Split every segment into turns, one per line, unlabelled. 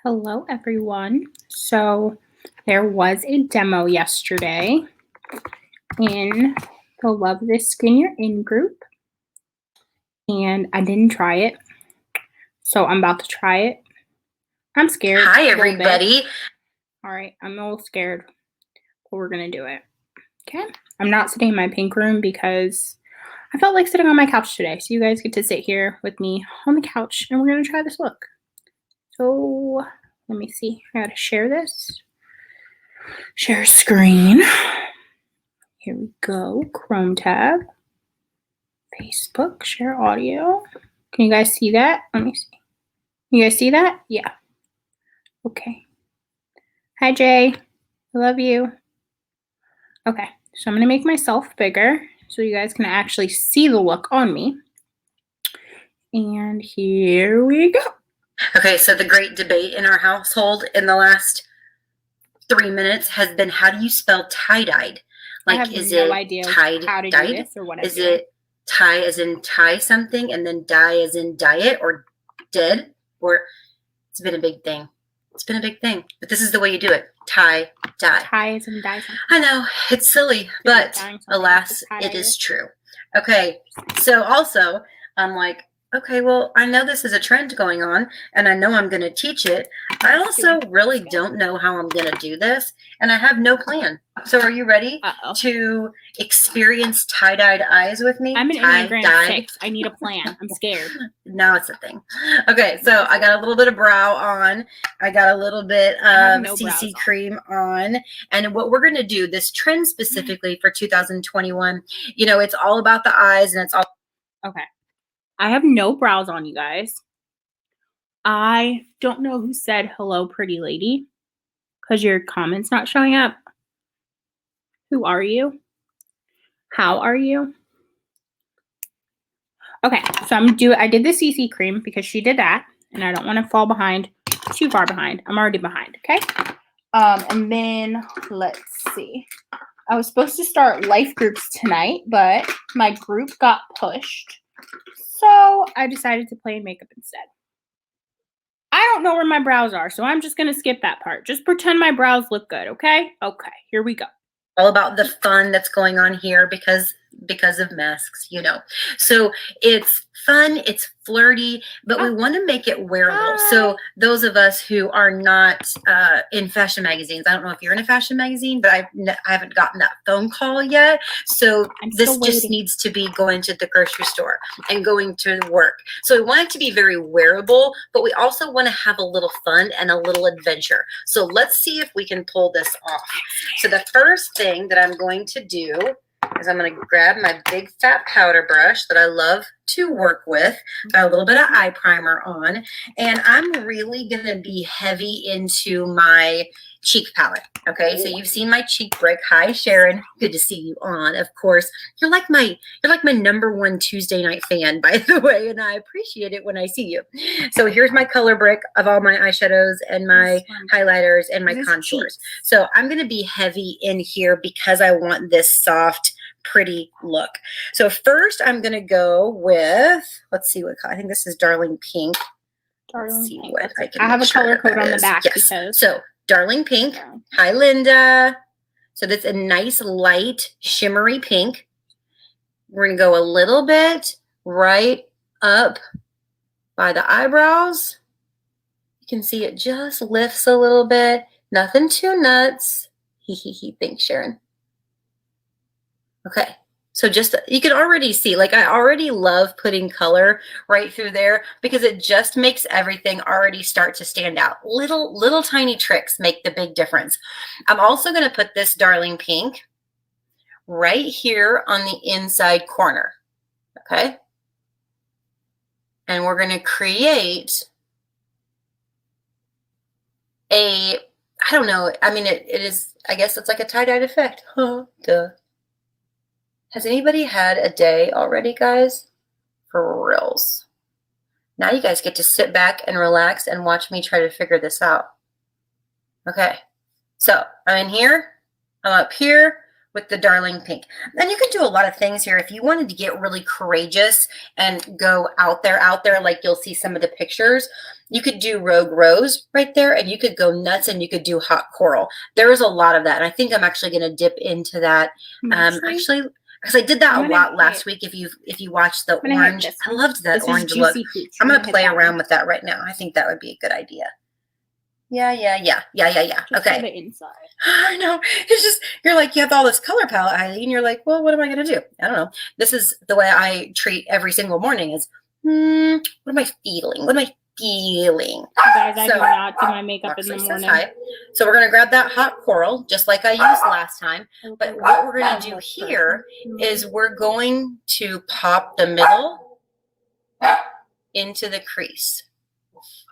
Hello, everyone. So there was a demo yesterday in the Love This Skin You're In group, and I didn't try it. So I'm about to try it. I'm scared.
Hi, everybody.
All right, I'm a little scared, but we're going to do it. Okay? I'm not sitting in my pink room because I felt like sitting on my couch today. So you guys get to sit here with me on the couch, and we're going to try this look. So let me see. I got to share this. Share screen. Here we go. Chrome tab. Facebook. Share audio. Can you guys see that? Let me see. You guys see that? Yeah. Okay. Hi, Jay. I love you. Okay. So I'm going to make myself bigger so you guys can actually see the look on me. And here we go.
Okay, so the great debate in our household in the last 3 minutes has been, how do you spell tie-dyed?
I have no idea how to do this or what I do.
Is it tie as in tie something and then dye as in diet or dead? Or it's been a big thing. It's been a big thing. But this is the way you do it. Tie, dye.
Tie as in dye something.
I know, it's silly, but alas, it is true. Okay, so also, I'm like, okay, well, I know this is a trend going on, and I know I'm going to teach it. I also really don't know how I'm going to do this, and I have no plan. So are you ready to experience tie-dyed eyes with me?
I'm an Enneagram 6. I need a plan. I'm scared.
Now it's a thing. Okay, so I got a little bit of brow on. I got a little bit of CC cream on. And what we're going to do, this trend specifically for 2021, you know, it's all about the eyes and it's all.
Okay. I have no brows on, you guys. I don't know who said hello, pretty lady, because your comment's not showing up. Who are you? How are you? Okay, so I did the CC cream because she did that, and I don't want to fall behind, too far behind. I'm already behind, okay? And then, let's see. I was supposed to start life groups tonight, but my group got pushed. So I decided to play makeup instead. I don't know where my brows are, so I'm just going to skip that part. Just pretend my brows look good, okay? Okay, here we go.
All about the fun that's going on here because of masks, you know. So it's fun, it's flirty, but we want to make it wearable. So those of us who are not in fashion magazines, I don't know if you're in a fashion magazine, but I haven't gotten that phone call yet. So this just needs to be going to the grocery store and going to work. So we want it to be very wearable, but we also want to have a little fun and a little adventure. So let's see if we can pull this off. So the first thing that I'm going to do is I'm going to grab my big fat powder brush that I love to work with. Got a little bit of eye primer on, and I'm really going to be heavy into my cheek palette. Okay, so you've seen my cheek brick. Hi, Sharon. Good to see you on. Of course, you're like my #1 Tuesday night fan, by the way, and I appreciate it when I see you. So here's my color brick of all my eyeshadows and my highlighters and my contours. So I'm going to be heavy in here because I want this soft, pretty look. So first I'm going to go with, let's see what, I think this is Darling Pink.
Darling Pink. I have a color code on the back.
Yes. Because so Darling Pink. Hi, Linda. So that's a nice light shimmery pink. We're going to go a little bit right up by the eyebrows. You can see it just lifts a little bit. Nothing too nuts. Thanks, Sharon. Okay, so just, you can already see, like I already love putting color right through there because it just makes everything already start to stand out. Little tiny tricks make the big difference. I'm also going to put this Darling Pink right here on the inside corner, okay? And we're going to create a, I don't know, I mean, it is, I guess it's like a tie-dyed effect. Huh, duh. Has anybody had a day already, guys? For reals. Now you guys get to sit back and relax and watch me try to figure this out. Okay, so I'm in here, I'm up here, with the Darling Pink. And you can do a lot of things here. If you wanted to get really courageous and go out there, like you'll see some of the pictures, you could do Rogue Rose right there, and you could go nuts, and you could do Hot Coral. There is a lot of that, and I think I'm actually going to dip into that. Actually, because I did that a lot last week. If you watched the orange, I loved that orange look. I'm going to play around with that right now. I think that would be a good idea. Yeah.
Just
Okay.
for the inside.
I know. It's just, you're like, you have all this color palette, Eileen. You're like, well, what am I going to do? I don't know. This is the way I treat every single morning is, what am I feeling? What am I feeling?
Guys, I do not do my makeup in the morning.
So we're going to grab that Hot Coral, just like I used last time. But what we're going to do here is we're going to pop the middle into the crease.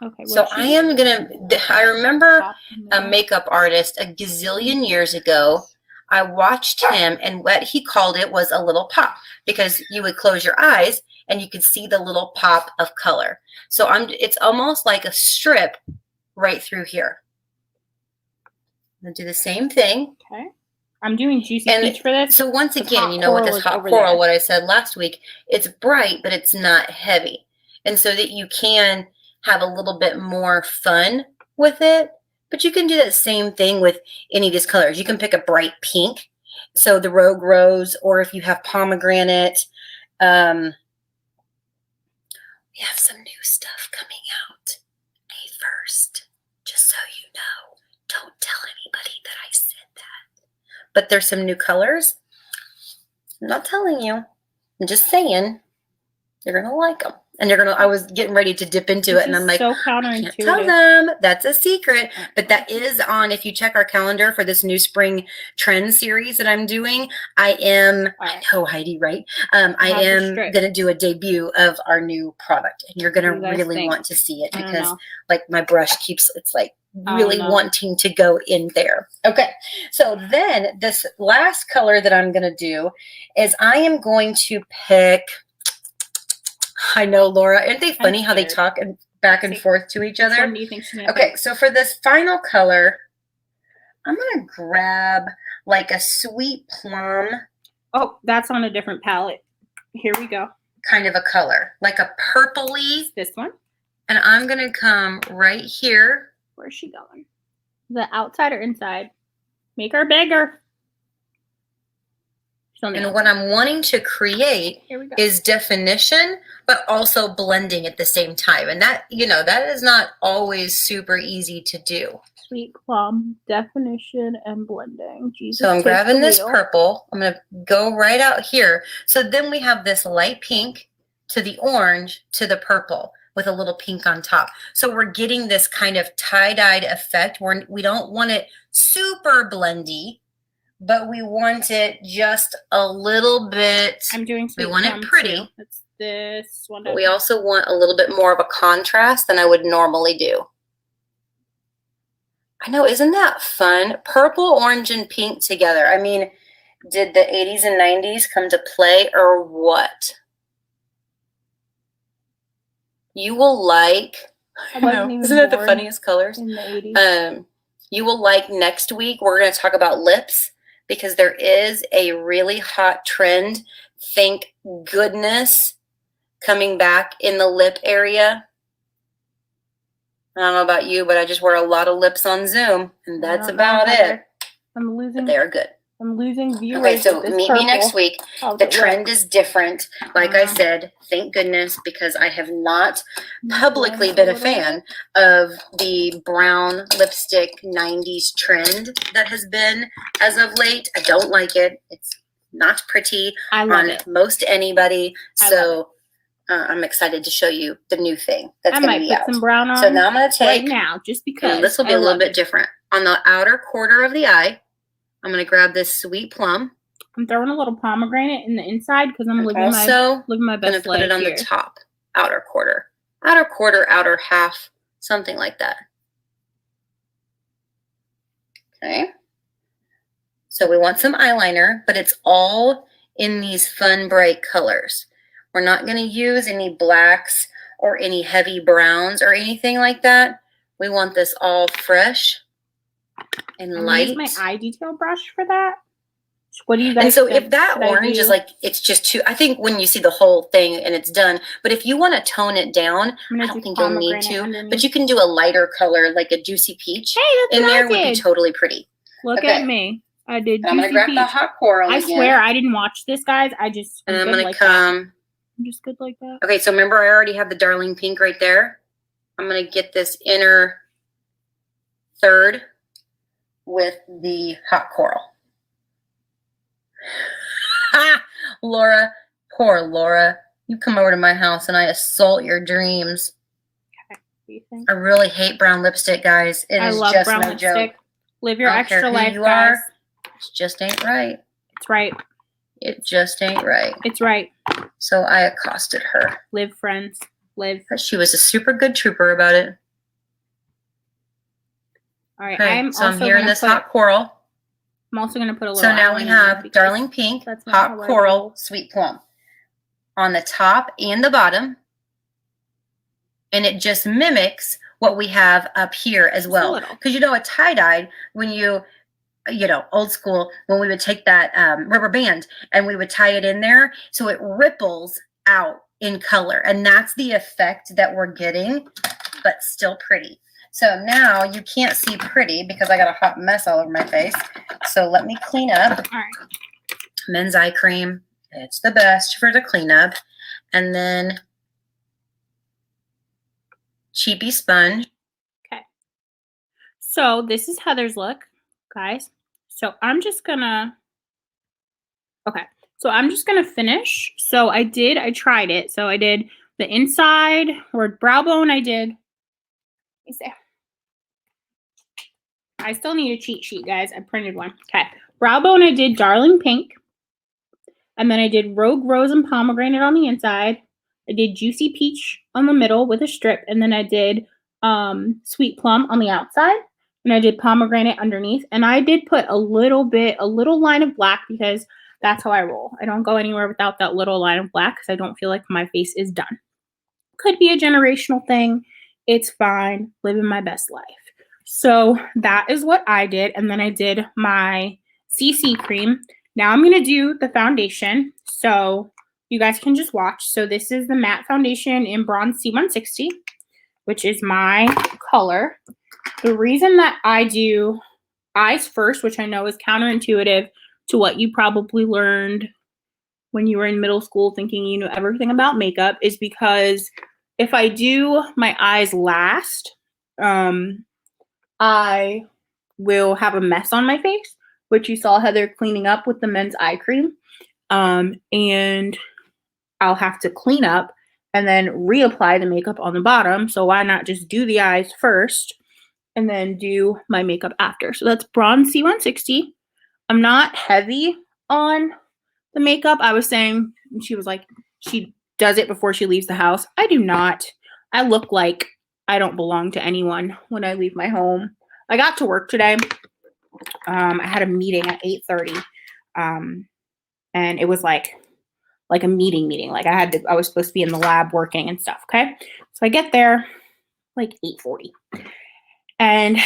Okay.
So I remember a makeup artist a gazillion years ago. I watched him, and what he called it was a little pop, because you would close your eyes and you could see the little pop of color. So it's almost like a strip right through here. I'm gonna do the same thing.
Okay. I'm doing Juicy Peach for this.
So once again, with this Hot Coral, what I said last week, it's bright, but it's not heavy. And so that you can have a little bit more fun with it, but you can do that same thing with any of these colors. You can pick a bright pink, so the Rogue Rose, or if you have pomegranate. We have some new stuff coming out May 1st, just so you know. Don't tell anybody that I said that. But there's some new colors. I'm not telling you. I'm just saying you're going to like them. And I was getting ready to dip into it, and I'm like,
so
I can't tell them. That's a secret. But that is on, if you check our calendar for this new spring trend series that I'm doing, I know, Heidi, right? I am going to do a debut of our new product, and you're going to really want to see it, because like my brush it's like really wanting to go in there. Okay. So then this last color that I'm going to do is I am going to pick, I know, Laura. Aren't they funny how they talk and back and forth to each other?
Which one do you think she's gonna
pick? So for this final color, I'm going to grab like a sweet plum.
Oh, that's on a different palette. Here we go.
Kind of a color, like a purpley.
This one.
And I'm going to come right here.
Where's she going? The outside or inside? Make her bigger.
And what I'm wanting to create is definition, but also blending at the same time. And that, that is not always super easy to do.
Sweet plum, definition, and blending. Jesus,
so I'm grabbing this purple. I'm going to go right out here. So then we have this light pink to the orange to the purple with a little pink on top. So we're getting this kind of tie-dyed effect. We don't want it super blendy, but we want it just a little bit.
I'm doing sweet
We want it pretty.
Too. It's this one.
But we also want a little bit more of a contrast than I would normally do. I know, isn't that fun? Purple, orange, and pink together. I mean, did the 80s and 90s come to play or what? You will like, isn't that the funniest colors?
In the 80s.
You will like next week, we're going to talk about lips, because there is a really hot trend, thank goodness, coming back in the lip area. I don't know about you, but I just wear a lot of lips on Zoom, and that's about it.
I'm losing.
But they are good.
I'm losing viewers.
Okay, so meet me next week. The trend is different. Like I said, thank goodness, because I have not publicly been a fan of the brown lipstick 90s trend that has been as of late. I don't like it. It's not pretty on most anybody. So I'm excited to show you the new thing that's going to be out.
Put some brown on.
So now I'm going to take,
right now, just because.
This will be a little bit different. On the outer quarter of the eye, I'm going to grab this sweet plum.
I'm throwing a little pomegranate in the inside because I'm living my best
life. I'm going to put it on the top, outer quarter, outer half, something like that. Okay. So we want some eyeliner, but it's all in these fun, bright colors. We're not going to use any blacks or any heavy browns or anything like that. We want this all fresh and light.
Use my eye detail brush for that. What do you guys
And so
think?
if that
Should I
orange is
do-
like, it's just too, I think when you see the whole thing and it's done, but if you want to tone it down,
I'm
I
gonna
don't
do
think you'll need
pomegranate
to,
underneath.
but you can do a lighter color, like a juicy peach
Hey, that's
in
what
there
I
would be
did.
totally pretty.
Look
Okay.
at me. I did
And I'm going
juicy
to grab the
peach.
hot coral
I
again.
swear I didn't watch this, guys. I'm
And I'm
good
going to
like that.
come.
I'm just good like that.
Okay, so remember I already have the Darling Pink right there. I'm going to get this inner third with the hot coral. Laura, poor Laura. You come over to my house and I assault your dreams.
Okay. What do you think?
I really hate brown lipstick, guys. It
I
is
love
just
brown
no
lipstick.
joke.
Live your
I don't care
extra
who
life,
you
guys.
are. It just ain't right.
It's right.
It just ain't right.
It's right.
So I accosted her.
Live, friends. Live.
But she was a super good trooper about it.
All right.
Okay,
I'm
so I'm
also
here in
gonna
this hot coral.
I'm also gonna put a little.
So now we
eyeliner
have
because
Darling Pink,
that's not
hot
how I
coral,
roll.
sweet plum on the top and the bottom. And it just mimics what we have up here as
Just a
well.
little.
Because a tie-dye, when you old school, when we would take that rubber band and we would tie it in there, so it ripples out in color. And that's the effect that we're getting, but still pretty. So now you can't see pretty because I got a hot mess all over my face. So let me clean up.
All right.
Men's eye cream. It's the best for the cleanup. And then cheapy sponge.
Okay. So this is Heather's look, guys. So I'm just gonna. Okay. So I'm just gonna finish. So I tried it. So I did the inside or brow bone. I did. I still need a cheat sheet, guys. I printed one. Okay. Brow bone, I did Darling Pink. And then I did Rogue Rose and Pomegranate on the inside. I did Juicy Peach on the middle with a strip. And then I did Sweet Plum on the outside. And I did Pomegranate underneath. And I did put a little line of black because that's how I roll. I don't go anywhere without that little line of black because I don't feel like my face is done. Could be a generational thing. It's fine. Living my best life. So that is what I did. And then I did my CC cream. Now I'm going to do the foundation. So you guys can just watch. So this is the matte foundation in Bronze C160, which is my color. The reason that I do eyes first, which I know is counterintuitive to what you probably learned when you were in middle school thinking you knew everything about makeup, is because if I do my eyes last, I will have a mess on my face, which you saw Heather cleaning up with the men's eye cream. And I'll have to clean up and then reapply the makeup on the bottom. So why not just do the eyes first and then do my makeup after? So that's Bronze C160. I'm not heavy on the makeup. I was saying, she was like, she does it before she leaves the house. I do not. I look like I don't belong to anyone when I leave my home. I got to work today. I had a meeting at 8:30. And it was like a meeting. Like I was supposed to be in the lab working and stuff. Okay. So I get there like 8:40 and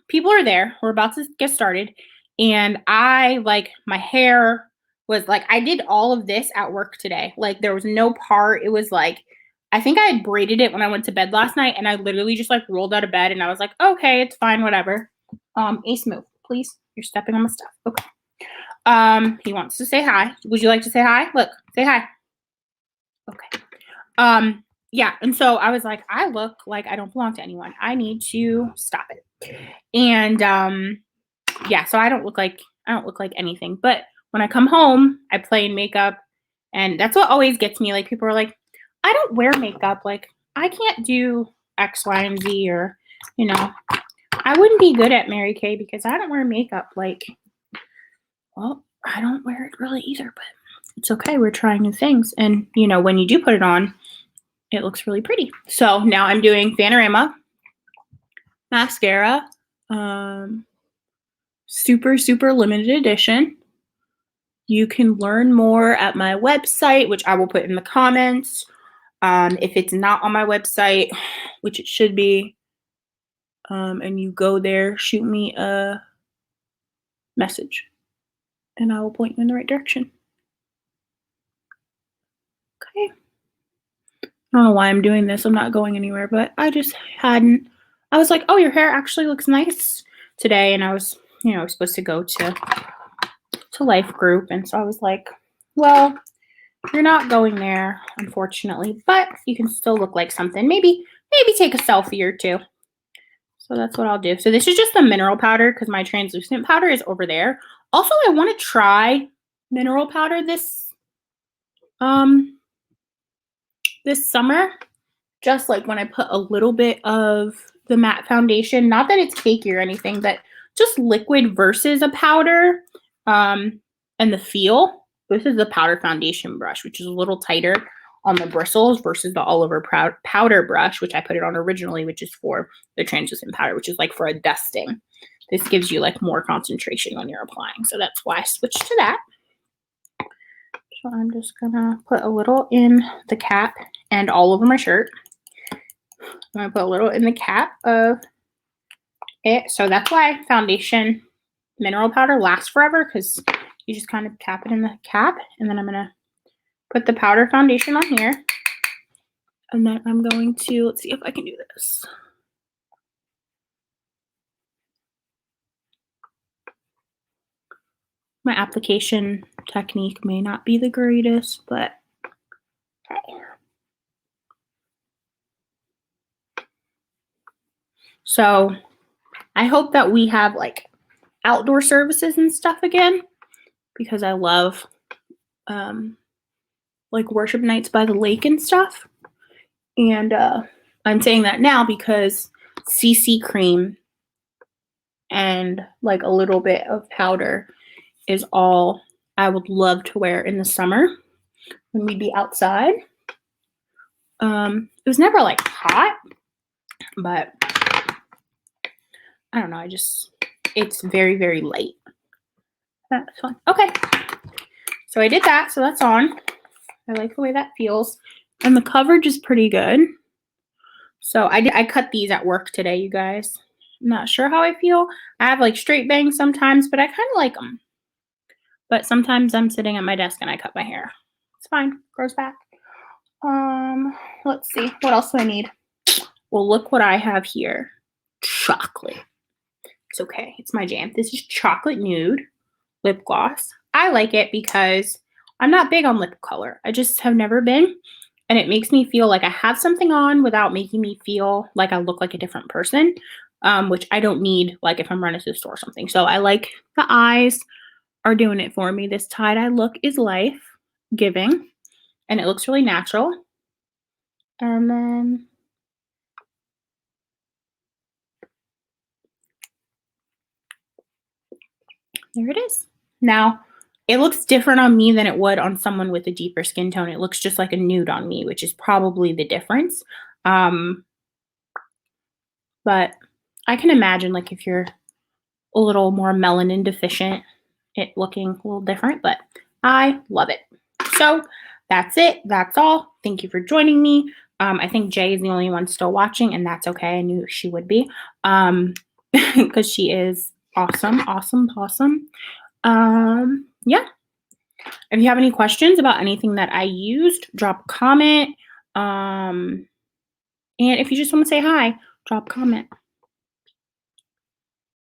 people are there. We're about to get started. And my hair was like, I did all of this at work today. Like there was no part. It was like, I think I had braided it when I went to bed last night and I literally just like rolled out of bed and I was like, okay, it's fine, whatever. Ace, move, please. You're stepping on my stuff. Okay. He wants to say hi. Would you like to say hi? Look, say hi. Okay. Yeah. And so I was like, I look like I don't belong to anyone. I need to stop it. And yeah, so I don't look like anything. But when I come home, I play in makeup, and that's what always gets me. Like people are like, I don't wear makeup. Like I can't do X, Y, and Z, or I wouldn't be good at Mary Kay because I don't wear makeup. Like, well, I don't wear it really either, but it's okay. We're trying new things. And, when you do put it on, it looks really pretty. So now I'm doing Panorama mascara, super, super limited edition. You can learn more at my website, which I will put in the comments. If it's not on my website, which it should be, and you go there, shoot me a message and I will point you in the right direction. Okay. I don't know why I'm doing this. I'm not going anywhere, but I was like, oh, your hair actually looks nice today. And I was, supposed to go to life group. And so I was like, well, you're not going there, unfortunately, but you can still look like something. Maybe take a selfie or two. So that's what I'll do. So this is just the mineral powder because my translucent powder is over there. Also, I want to try mineral powder this summer. Just like when I put a little bit of the matte foundation, not that it's cakey or anything, but just liquid versus a powder, and the feel. This is the powder foundation brush, which is a little tighter on the bristles versus the all over powder brush, which I put it on originally, which is for the translucent powder, which is like for a dusting. This gives you like more concentration when you're applying. So that's why I switched to that. So I'm just gonna put a little in the cap and all over my shirt. I'm gonna put a little in the cap of it. So that's why foundation mineral powder lasts forever, because you just kind of tap it in the cap, and then I'm gonna put the powder foundation on here. And then I'm going to, let's see if I can do this. My application technique may not be the greatest, but okay. So I hope that we have like outdoor services and stuff again, because I love like worship nights by the lake and stuff. And I'm saying that now because CC cream and like a little bit of powder is all I would love to wear in the summer when we'd be outside. It was never like hot, but I don't know. It's very, very light. That's fun. Okay. So I did that. So that's on. I like the way that feels. And the coverage is pretty good. So I cut these at work today, you guys. I'm not sure how I feel. I have like straight bangs sometimes, but I kind of like them. But sometimes I'm sitting at my desk and I cut my hair. It's fine. Grows back. Let's see. What else do I need? Well, look what I have here. Chocolate. It's okay. It's my jam. This is chocolate nude lip gloss. I like it because I'm not big on lip color. I just have never been. And it makes me feel like I have something on without making me feel like I look like a different person, which I don't need like if I'm running to the store or something. So I like the eyes are doing it for me. This tie-dye look is life-giving, and it looks really natural. And then there it is. Now, it looks different on me than it would on someone with a deeper skin tone. It looks just like a nude on me, which is probably the difference. But I can imagine like if you're a little more melanin deficient, it looking a little different, but I love it. So that's it. That's all. Thank you for joining me. I think Jay is the only one still watching, and that's okay. I knew she would be, because she is awesome. Yeah. If you have any questions about anything that I used, drop a comment. And if you just want to say hi, drop a comment.